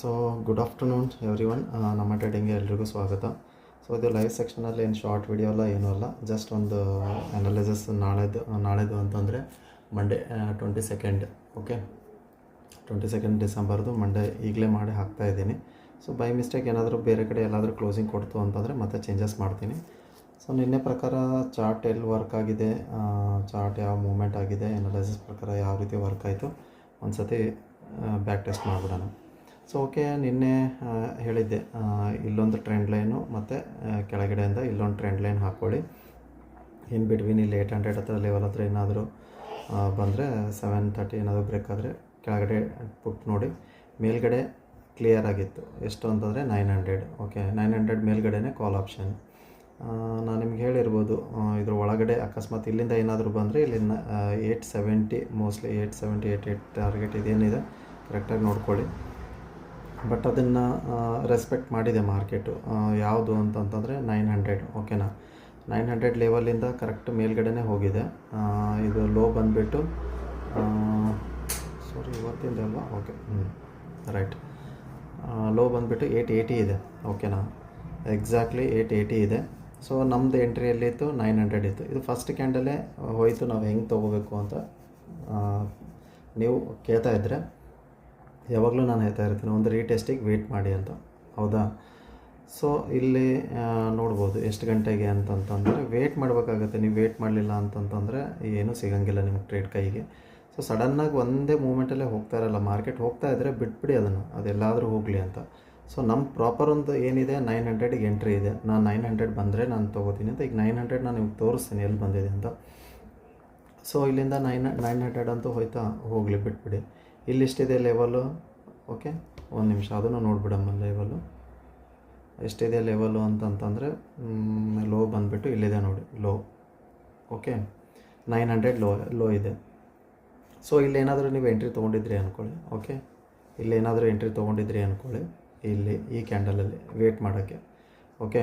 So good afternoon every one. ನಮ್ಮ ಟ್ರೇಡಿಂಗ್ಗೆ ಎಲ್ರಿಗೂ ಸ್ವಾಗತ. ಸೊ ಇದು ಲೈವ್ ಸೆಕ್ಷನಲ್ಲಿ ಏನು ಶಾರ್ಟ್ ವಿಡಿಯೋ ಅಲ್ಲ, ಏನೂ ಅಲ್ಲ, ಜಸ್ಟ್ ಒಂದು ಅನಾಲಿಸಿಸ್ ನಾಳೆದು ಅಂತಂದರೆ Monday 22nd, okay, 22nd ಡಿಸೆಂಬರ್ದು Monday ಈಗಲೇ ಮಾಡಿ ಹಾಕ್ತಾಯಿದ್ದೀನಿ. ಸೊ ಬೈ ಮಿಸ್ಟೇಕ್ ಏನಾದರೂ ಬೇರೆ ಕಡೆ ಎಲ್ಲಾದರೂ ಕ್ಲೋಸಿಂಗ್ ಕೊಡ್ತು ಅಂತಂದರೆ ಮತ್ತೆ ಚೇಂಜಸ್ ಮಾಡ್ತೀನಿ. ಸೊ ನಿನ್ನೆ ಪ್ರಕಾರ ಚಾರ್ಟ್ ಎಲ್ಲಿ ವರ್ಕ್ ಆಗಿದೆ, ಚಾರ್ಟ್ ಯಾವ ಮೂಮೆಂಟ್ ಆಗಿದೆ, ಅನಾಲಿಸಿಸ್ ಪ್ರಕಾರ ಯಾವ ರೀತಿ ವರ್ಕ್ ಆಯಿತು ಒಂದು ಸತಿ ಬ್ಯಾಕ್ ಟೆಸ್ಟ್ ಮಾಡಿಬಿಡೋಣ. ಸೊ ಓಕೆ, ನಿನ್ನೆ ಹೇಳಿದ್ದೆ ಇಲ್ಲೊಂದು ಟ್ರೆಂಡ್ ಲೈನು ಮತ್ತು ಕೆಳಗಡೆಯಿಂದ ಇಲ್ಲೊಂದು ಟ್ರೆಂಡ್ ಲೈನ್ ಹಾಕ್ಕೊಳ್ಳಿ. ಇನ್ ಬಿಟ್ವೀನ್ ಇಲ್ಲಿ 800 ಹತ್ರ ಲೆವೆಲ್ ಹತ್ರ ಏನಾದರೂ ಬಂದರೆ 730 ಏನಾದರೂ ಬ್ರೇಕ್ ಆದರೆ ಕೆಳಗಡೆ ಪುಟ್ ನೋಡಿ. ಮೇಲ್ಗಡೆ ಕ್ಲಿಯರ್ ಆಗಿತ್ತು ಎಷ್ಟು ಅಂತಂದರೆ 900, ಓಕೆ, 900 ಮೇಲ್ಗಡೆನೇ ಕಾಲ್ ಆಪ್ಷನ್. ನಾನು ನಿಮ್ಗೆ ಹೇಳಿರ್ಬೋದು, ಇದ್ರ ಒಳಗಡೆ ಅಕಸ್ಮಾತ್ ಇಲ್ಲಿಂದ ಏನಾದರೂ ಬಂದರೆ ಇಲ್ಲಿ 870, ಮೋಸ್ಟ್ಲಿ 870 ಟಾರ್ಗೆಟ್ ಇದೇನಿದೆ ಕರೆಕ್ಟಾಗಿ ನೋಡ್ಕೊಳ್ಳಿ. ಬಟ್ ಅದನ್ನು ರೆಸ್ಪೆಕ್ಟ್ ಮಾಡಿದೆ ಮಾರ್ಕೆಟು. ಯಾವುದು ಅಂತಂತಂದರೆ 900, ಓಕೆನಾ. 900 ಲೆವೆಲಿಂದ ಕರೆಕ್ಟ್ ಮೇಲ್ಗಡೆನೇ ಹೋಗಿದೆ. ಇದು ಲೋ ಬಂದುಬಿಟ್ಟು ಇವತ್ತಿಂದ ಅಲ್ವಾ, ಓಕೆ, ರೈಟ್, ಲೋ ಬಂದುಬಿಟ್ಟು 880 ಇದೆ, ಓಕೆನಾ, ಎಕ್ಸಾಕ್ಟ್ಲಿ 880 ಇದೆ. ಸೊ ನಮ್ಮದು ಎಂಟ್ರಿಯಲ್ಲಿತ್ತು 900 ಇತ್ತು. ಇದು ಫಸ್ಟ್ ಕ್ಯಾಂಡಲೇ ಹೋಯಿತು. ನಾವು ಹೆಂಗೆ ತೊಗೋಬೇಕು ಅಂತ ನೀವು ಕೇಳ್ತಾ ಇದ್ದರೆ ಯಾವಾಗಲೂ ನಾನು ಹೇಳ್ತಾ ಇರ್ತೀನಿ, ಒಂದು ರೀಟೆಸ್ಟಿಗೆ ವೆಯ್ಟ್ ಮಾಡಿ ಅಂತ, ಹೌದಾ. ಸೊ ಇಲ್ಲಿ ನೋಡ್ಬೋದು ಎಷ್ಟು ಗಂಟೆಗೆ ಅಂತಂತಂದರೆ ವೆಯ್ಟ್ ಮಾಡಬೇಕಾಗತ್ತೆ. ನೀವು ವೆಯ್ಟ್ ಮಾಡಲಿಲ್ಲ ಅಂತಂತಂದರೆ ಏನೂ ಸಿಗೋಂಗಿಲ್ಲ ನಿಮ್ಗೆ ಟ್ರೇಡ್ ಕೈಗೆ. ಸೊ ಸಡನ್ನಾಗಿ ಒಂದೇ ಮೂಮೆಂಟಲ್ಲೇ ಹೋಗ್ತಾ ಇರಲ್ಲ ಮಾರ್ಕೆಟ್. ಹೋಗ್ತಾ ಇದ್ದರೆ ಬಿಟ್ಬಿಡಿ ಅದನ್ನು, ಅದೆಲ್ಲಾದರೂ ಹೋಗಲಿ ಅಂತ. ಸೊ ನಮ್ಮ ಪ್ರಾಪರ್ ಒಂದು ಏನಿದೆ 900ಗೆ ಎಂಟ್ರಿ ಇದೆ. ನಾನು 900 ಬಂದರೆ ನಾನು ತೊಗೋತೀನಿ ಅಂತ. ಈಗ 900 ನಾನು ನಿಮ್ಗೆ ತೋರಿಸ್ತೀನಿ ಎಲ್ಲಿ ಬಂದಿದೆ ಅಂತ. ಸೊ ಇಲ್ಲಿಂದ 900 ಅಂತೂ ಹೋಯ್ತಾ, ಹೋಗಲಿ, ಬಿಟ್ಬಿಡಿ. ಇಲ್ಲಿಷ್ಟಿದೆ ಲೆವೆಲು, ಓಕೆ, ಒಂದು ನಿಮಿಷ ಅದನ್ನು ನೋಡಿಬಿಡಮ್ಮ. ಲೆವೆಲು ಎಷ್ಟಿದೆ ಲೆವೆಲು ಅಂತಂತಂದರೆ ಲೋ ಬಂದುಬಿಟ್ಟು ಇಲ್ಲಿದೆ ನೋಡಿ, ಲೋ, ಓಕೆ, 900 ಲೋ ಇದೆ. ಸೊ ಇಲ್ಲೇನಾದರೂ ನೀವು ಎಂಟ್ರಿ ತೊಗೊಂಡಿದ್ರಿ ಅಂದ್ಕೊಳ್ಳಿ, ಓಕೆ, ಇಲ್ಲೇನಾದರೂ ಎಂಟ್ರಿ ತೊಗೊಂಡಿದ್ರಿ ಅಂದ್ಕೊಳ್ಳಿ, ಇಲ್ಲಿ ಈ ಕ್ಯಾಂಡಲಲ್ಲಿ ವೇಟ್ ಮಾಡೋಕ್ಕೆ, ಓಕೆ,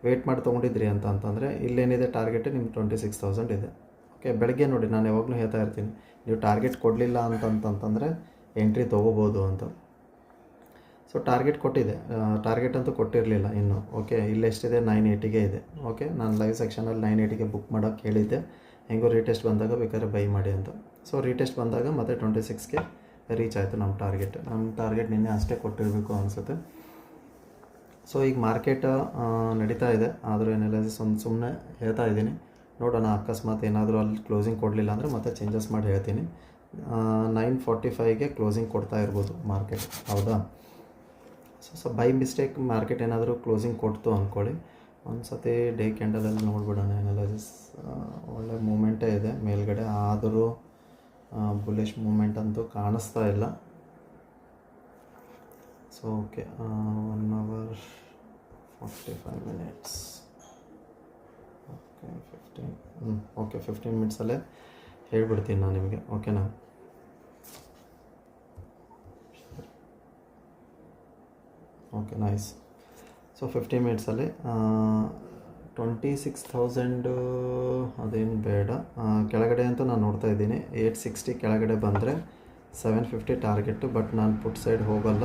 ವೇಟ್ ಮಾಡಿ ತೊಗೊಂಡಿದ್ರಿ ಅಂತಂತಂದರೆ ಇಲ್ಲೇನಿದೆ ಟಾರ್ಗೆಟ್ ನಿಮ್ಗೆ 26,000 ಇದೆ, ಓಕೆ. ಬೆಳಗ್ಗೆ ನೋಡಿ, ನಾನು ಯಾವಾಗಲೂ ಹೇಳ್ತಾ ಇರ್ತೀನಿ, ನೀವು ಟಾರ್ಗೆಟ್ ಕೊಡಲಿಲ್ಲ ಅಂತಂತಂದರೆ ಎಂಟ್ರಿ ತೊಗೋಬೋದು ಅಂತ. ಸೊ ಟಾರ್ಗೆಟ್ ಕೊಟ್ಟಿದೆ, ಟಾರ್ಗೆಟ್ ಅಂತೂ ಕೊಟ್ಟಿರಲಿಲ್ಲ ಇನ್ನು, ಓಕೆ. ಇಲ್ಲೆಷ್ಟಿದೆ 980ಗೆ ಇದೆ, ಓಕೆ. ನಾನು ಲೈವ್ ಸೆಕ್ಷನಲ್ಲಿ 980ಗೆ ಬುಕ್ ಮಾಡೋಕ್ಕೆ ಹೇಳಿದ್ದೆ. ಹೆಂಗೋ ರೀಟೆಸ್ಟ್ ಬಂದಾಗ ಬೇಕಾದ್ರೆ ಬೈ ಮಾಡಿ ಅಂತ. ಸೊ ರೀಟೆಸ್ಟ್ ಬಂದಾಗ ಮತ್ತೆ 26ಗೆ ರೀಚ್ ಆಯಿತು ನಮ್ಮ ಟಾರ್ಗೆಟ್ ನಿನ್ನೆ ಅಷ್ಟೇ ಕೊಟ್ಟಿರಬೇಕು ಅನಿಸುತ್ತೆ. ಸೊ ಈಗ ಮಾರ್ಕೆಟ್ ನಡೀತಾ ಇದೆ, ಆದರೂ ಅನಾಲಿಸಿಸ್ ಒಂದು ಸುಮ್ಮನೆ ಹೇಳ್ತಾ ಇದ್ದೀನಿ. ನೋಡೋಣ, ಅಕಸ್ಮಾತ್ ಏನಾದರೂ ಅಲ್ಲಿ ಕ್ಲೋಸಿಂಗ್ ಕೊಡಲಿಲ್ಲ ಅಂದರೆ ಮತ್ತೆ ಚೇಂಜಸ್ ಮಾಡಿ ಹೇಳ್ತೀನಿ. 945ಗೆ ಕ್ಲೋಸಿಂಗ್ ಕೊಡ್ತಾ ಇರ್ಬೋದು ಮಾರ್ಕೆಟ್, ಹೌದಾ. ಸೊ ಬೈ ಮಿಸ್ಟೇಕ್ ಮಾರ್ಕೆಟ್ ಏನಾದರೂ ಕ್ಲೋಸಿಂಗ್ ಕೊಡ್ತು ಅಂದ್ಕೊಳ್ಳಿ. ಒಂದು ಸತಿ ಡೇ ಕ್ಯಾಂಡಲಲ್ಲಿ ನೋಡಿಬಿಡೋಣ. ಅನಾಲಿಸಿಸ್ ಒಳ್ಳೆ ಮೂಮೆಂಟೇ ಇದೆ ಮೇಲ್ಗಡೆ, ಆದರೂ ಬುಲಿಶ್ ಮೂಮೆಂಟ್ ಅಂತೂ ಕಾಣಿಸ್ತಾ ಇಲ್ಲ. So okay, 1 hour 45 minutes, okay, 15 ಮಿನಿಟ್ಸಲ್ಲೇ ಹೇಳ್ಬಿಡ್ತೀನಿ ನಾನು ನಿಮಗೆ, ಓಕೆನಾ. Okay, nice. ಸೊ 15 ಮಿನಿಟ್ಸಲ್ಲಿ 26,000 ಅದೇನು ಬೇಡ. ಕೆಳಗಡೆ ಅಂತೂ ನಾನು ನೋಡ್ತಾ ಇದ್ದೀನಿ 860 ಕೆಳಗಡೆ ಬಂದರೆ 750 ಟಾರ್ಗೆಟು. ಬಟ್ ನಾನು ಪುಟ್ ಸೈಡ್ ಹೋಗಲ್ಲ.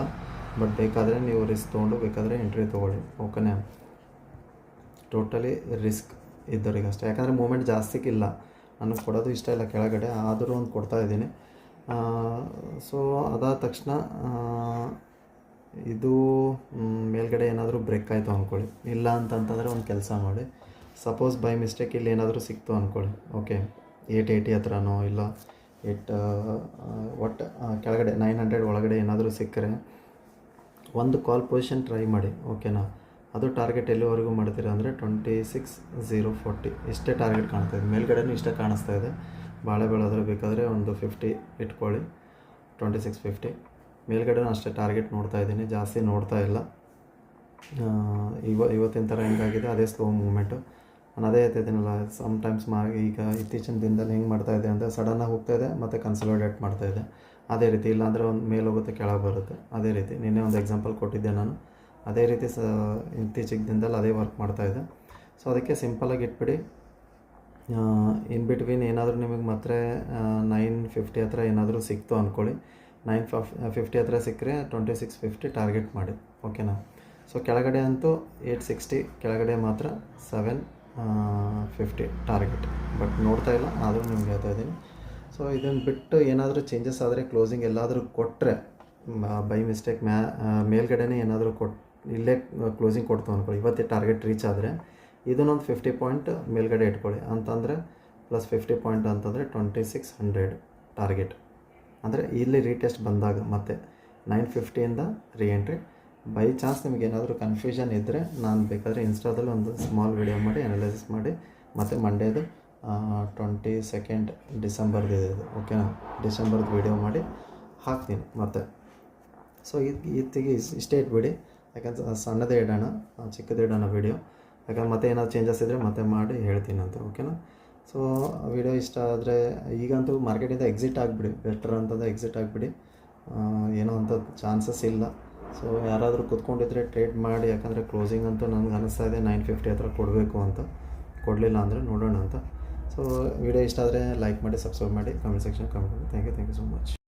ಬಟ್ ಬೇಕಾದರೆ ನೀವು ರಿಸ್ಕ್ ತೊಗೊಂಡು ಬೇಕಾದರೆ ಎಂಟ್ರಿ ತೊಗೊಳ್ಳಿ, ಓಕೆನಾ. ಟೋಟಲಿ ರಿಸ್ಕ್ ಇದ್ದವ್ರಿಗೆ ಅಷ್ಟೇ, ಯಾಕಂದರೆ ಮೂಮೆಂಟ್ ಜಾಸ್ತಿಗಿಲ್ಲ. ನನಗೆ ಕೊಡೋದು ಇಷ್ಟ ಇಲ್ಲ ಕೆಳಗಡೆ, ಆದರೂ ಒಂದು ಕೊಡ್ತಾ ಇದ್ದೀನಿ. ಸೊ ಅದಾದ ತಕ್ಷಣ ಇದು ಮೇಲ್ಗಡೆ ಏನಾದರೂ ಬ್ರೇಕ್ ಆಯಿತು ಅಂದ್ಕೊಳ್ಳಿ. ಇಲ್ಲ ಅಂತಂತಂದರೆ ಒಂದು ಕೆಲಸ ಮಾಡಿ, ಸಪೋಸ್ ಬೈ ಮಿಸ್ಟೇಕ್ ಇಲ್ಲಿ ಏನಾದರೂ ಸಿಕ್ತು ಅಂದ್ಕೊಳ್ಳಿ, ಓಕೆ, 880 ಹತ್ರನೋ ಇಲ್ಲ ಒಟ್ಟು ಕೆಳಗಡೆ 900 ಒಳಗಡೆ ಏನಾದರೂ ಸಿಕ್ಕರೆ ಒಂದು ಕಾಲ್ ಪೊಸಿಷನ್ ಟ್ರೈ ಮಾಡಿ, ಓಕೆನಾ. ಅದು ಟಾರ್ಗೆಟ್ ಎಲ್ಲಿವರೆಗೂ ಮಾಡ್ತೀರಾ ಅಂದರೆ 26,040 ಇಷ್ಟೇ ಟಾರ್ಗೆಟ್ ಕಾಣ್ತಾ ಇದೆ. ಮೇಲ್ಗಡೆನೂ ಇಷ್ಟೇ ಕಾಣಿಸ್ತಾ ಇದೆ. ಬಾಳೆ ಬೆಳೆದ್ರೆ ಬೇಕಾದರೆ ಒಂದು 50 ಇಟ್ಕೊಳ್ಳಿ, 2650. ಮೇಲ್ಗಡೆನೂ ಅಷ್ಟೇ ಟಾರ್ಗೆಟ್ ನೋಡ್ತಾ ಇದ್ದೀನಿ, ಜಾಸ್ತಿ ನೋಡ್ತಾ ಇಲ್ಲ. ಇವತ್ತಿನ ಥರ ಹೆಂಗಾಗಿದೆ ಅದೇ ಸ್ಲೋ ಮೂಮೆಂಟು. ನಾನು ಅದೇ ಹೇಳ್ತಾಯಿದ್ದೀನಲ್ಲ, ಸಮ್ಟೈಮ್ಸ್ ಈಗ ಇತ್ತೀಚಿನ ದಿನದಲ್ಲಿ ಹೆಂಗೆ ಮಾಡ್ತಾಯಿದೆ ಅಂದರೆ ಸಡನ್ನಾಗಿ ಹೋಗ್ತಾಯಿದೆ ಮತ್ತು ಕನ್ಸಲ್ಟೇಟ್ ಮಾಡ್ತಾಯಿದೆ. ಅದೇ ರೀತಿ, ಇಲ್ಲಾಂದರೆ ಒಂದು ಮೇಲೆ ಹೋಗುತ್ತೆ ಕೆಳಗೆ ಬರುತ್ತೆ. ಅದೇ ರೀತಿ ನಿನ್ನೆ ಒಂದು ಎಕ್ಸಾಂಪಲ್ ಕೊಟ್ಟಿದ್ದೆ ನಾನು. ಅದೇ ರೀತಿ ಇತ್ತೀಚಿನ ದಿನದಲ್ಲಿ ಅದೇ ವರ್ಕ್ ಮಾಡ್ತಾಯಿದೆ. ಸೊ ಅದಕ್ಕೆ ಸಿಂಪಲಾಗಿ ಇಟ್ಬಿಡಿ. ಇನ್ ಬಿಟ್ವೀನ್ ಏನಾದರೂ ನಿಮಗೆ ಮತ್ತೆ 950 ಹತ್ರ ಏನಾದರೂ ಸಿಕ್ತು ಅಂದ್ಕೊಳ್ಳಿ, 950 ಹತ್ರ ಸಿಕ್ಕರೆ 2650 ಟಾರ್ಗೆಟ್ ಮಾಡಿ, ಓಕೆನಾ. ಸೊ ಕೆಳಗಡೆ ಅಂತೂ 860, ಕೆಳಗಡೆ ಮಾತ್ರ 750 ಟಾರ್ಗೆಟ್. ಬಟ್ ನೋಡ್ತಾ ಇಲ್ಲ, ಆದರೂ ನಿಮ್ಗೆ ಹೇಳ್ತಾ ಇದ್ದೀನಿ. ಸೊ ಇದನ್ನು ಬಿಟ್ಟು ಏನಾದರೂ ಚೇಂಜಸ್ ಆದರೆ, ಕ್ಲೋಸಿಂಗ್ ಎಲ್ಲಾದರೂ ಕೊಟ್ಟರೆ ಬೈ ಮಿಸ್ಟೇಕ್ ಮೇಲ್ಗಡೆನೇ ಏನಾದರೂ ಇಲ್ಲೇ ಕ್ಲೋಸಿಂಗ್ ಕೊಡ್ತು ಅಂದ್ಕೊಳ್ಳಿ, ಇವತ್ತೇ ಟಾರ್ಗೆಟ್ ರೀಚ್ ಆದರೆ ಇದನ್ನೊಂದು 50 ಪಾಯಿಂಟ್ ಮೇಲ್ಗಡೆ ಇಟ್ಕೊಳ್ಳಿ ಅಂತಂದರೆ, ಪ್ಲಸ್ 50 ಪಾಯಿಂಟ್ ಅಂತಂದರೆ 2600 ಟಾರ್ಗೆಟ್. ಅಂದರೆ ಇಲ್ಲಿ ರೀಟೆಸ್ಟ್ ಬಂದಾಗ ಮತ್ತೆ 950ಇಂದ ರೀಎಂಟ್ರಿ. ಬೈ ಚಾನ್ಸ್ ನಿಮಗೆ ಏನಾದರೂ ಕನ್ಫ್ಯೂಷನ್ ಇದ್ದರೆ ನಾನು ಬೇಕಾದರೆ ಇನ್ಸ್ಟಾದಲ್ಲಿ ಒಂದು ಸ್ಮಾಲ್ ವಿಡಿಯೋ ಮಾಡಿ ಅನಲೈಸಿಸ್ ಮಾಡಿ ಮತ್ತು ಮಂಡೇದು 22 ಡಿಸೆಂಬರ್ದು ಇದೆ, ಓಕೆನಾ, ಡಿಸೆಂಬರ್ದು ವಿಡಿಯೋ ಮಾಡಿ ಹಾಕ್ತೀನಿ ಮತ್ತೆ. ಸೊ ಇತ್ತಿಗೆ ಇಷ್ಟೇ ಇಟ್ಬಿಡಿ, ಯಾಕಂದ್ರೆ ಸಣ್ಣದೇ ಇಡೋಣ, ಚಿಕ್ಕದೇ ಇಡೋಣ ವಿಡಿಯೋ. ಯಾಕಂದ್ರೆ ಮತ್ತೆ ಏನಾದ್ರು ಚೇಂಜಸ್ ಇದ್ದರೆ ಮತ್ತೆ ಮಾಡಿ ಹೇಳ್ತೀನಿ ಅಂತ, ಓಕೆನಾ. ಸೊ ವಿಡಿಯೋ ಇಷ್ಟ ಆದರೆ ಈಗಂತೂ ಮಾರ್ಕೆಟಿಂದ ಎಕ್ಸಿಟ್ ಆಗಿಬಿಡಿ, ಬೆಟರ್ ಅಂತಂದರೆ ಎಕ್ಸಿಟ್ ಆಗಿಬಿಡಿ, ಏನೋ ಅಂಥ ಚಾನ್ಸಸ್ ಇಲ್ಲ. ಸೊ ಯಾರಾದರೂ ಕೂತ್ಕೊಂಡಿದ್ರೆ ಟ್ರೇಡ್ ಮಾಡಿ, ಯಾಕಂದರೆ ಕ್ಲೋಸಿಂಗ್ ಅಂತೂ ನನಗೆ ಅನ್ನಿಸ್ತಾ ಇದೆ 950 ಹತ್ರ ಕೊಡಬೇಕು ಅಂತ, ಕೊಡಲಿಲ್ಲ ಅಂದರೆ ನೋಡೋಣ ಅಂತ. ಸೊ ವಿಡಿಯೋ ಇಷ್ಟ ಆದರೆ ಲೈಕ್ ಮಾಡಿ, ಸಬ್ಸ್ಕ್ರೈಬ್ ಮಾಡಿ, ಕಮೆಂಟ್ ಸೆಕ್ಷನ್ ಕಮೆಂಟ್ ಮಾಡಿ. Thank you so much.